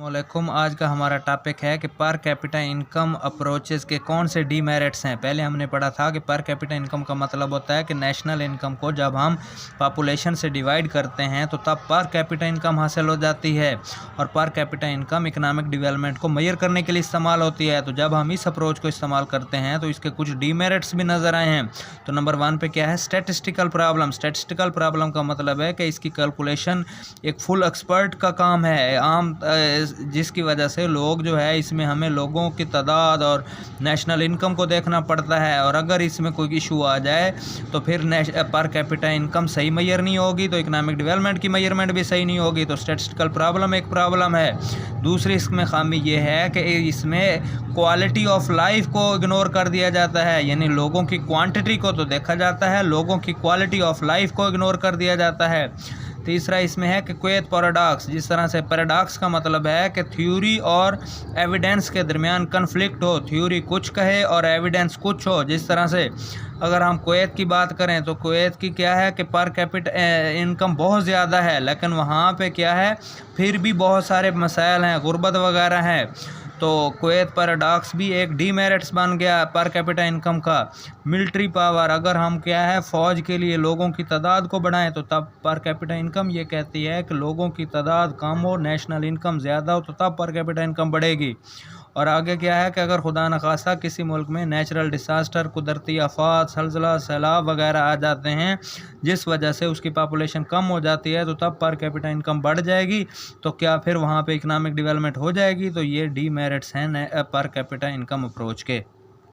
वालेकुम। आज का हमारा टॉपिक है कि पर कैपिटा इनकम अप्रोचेस के कौन से डीमेरिट्स हैं। पहले हमने पढ़ा था कि पर कैपिटा इनकम का मतलब होता है कि नेशनल इनकम को जब हम पॉपुलेशन से डिवाइड करते हैं तो तब पर कैपिटा इनकम हासिल हो जाती है, और per capita income economic development को मेजर करने के लिए इस्तेमाल होती है। तो जब हम इस अप्रोच को इस्तेमाल करते हैं तो इसके कुछ डीमेरिट्स भी नज़र आए हैं। तो नंबर 1 पे क्या है, स्टैटिस्टिकल प्रॉब्लम। स्टैटिस्टिकल प्रॉब्लम का मतलब है कि इसकी कैलकुलेशन एक फुल एक्सपर्ट का काम है, जिसकी वजह से लोग जो है इसमें हमें लोगों की तादाद और नेशनल इनकम को देखना पड़ता है, और अगर इसमें कोई इशू आ जाए तो फिर पर कैपिटा इनकम सही मेजर नहीं होगी, तो इकोनॉमिक डेवलपमेंट की मेजरमेंट भी सही नहीं होगी। तो स्टैटिस्टिकल प्रॉब्लम एक प्रॉब्लम है। दूसरी इसमें खामी ये है कि इसमें क्वालिटी ऑफ लाइफ को इग्नोर कर दिया जाता है, यानी लोगों की क्वांटिटी को तो देखा जाता है, लोगों की क्वालिटी ऑफ लाइफ को इग्नोर कर दिया जाता है। तीसरा इसमें है कि कुवैत पैराडॉक्स। जिस तरह से पैराडॉक्स का मतलब है कि थ्योरी और एविडेंस के दरमियान कन्फ्लिक्ट हो, थ्योरी कुछ कहे और एविडेंस कुछ हो। जिस तरह से अगर हम कुवैत की बात करें तो कुवैत की क्या है कि पर कैपिटा इनकम बहुत ज़्यादा है, लेकिन वहाँ पे क्या है फिर भी बहुत सारे मसाइल हैं, गुर्बत वगैरह हैं। तो कुवैत पैराडॉक्स भी एक डीमेरिट्स बन गया पर कैपिटा इनकम का। मिलिट्री पावर, अगर हम क्या है फ़ौज के लिए लोगों की तादाद को बढ़ाएं तो तब पर कैपिटा इनकम ये कहती है कि लोगों की तादाद कम हो, नेशनल इनकम ज़्यादा हो, तो तब पर कैपिटा इनकम बढ़ेगी। और आगे क्या है कि अगर खुदा न खास्ता किसी मुल्क में नेचुरल डिसास्टर, कुदरती आफात, ज़लज़ला, सैलाब वगैरह आ जाते हैं जिस वजह से उसकी पॉपुलेशन कम हो जाती है, तो तब पर कैपिटा इनकम बढ़ जाएगी। तो क्या फिर वहाँ पे इकोनॉमिक डेवलपमेंट हो जाएगी? तो ये डीमेरिट्स हैं पर कैपिटा इनकम अप्रोच के।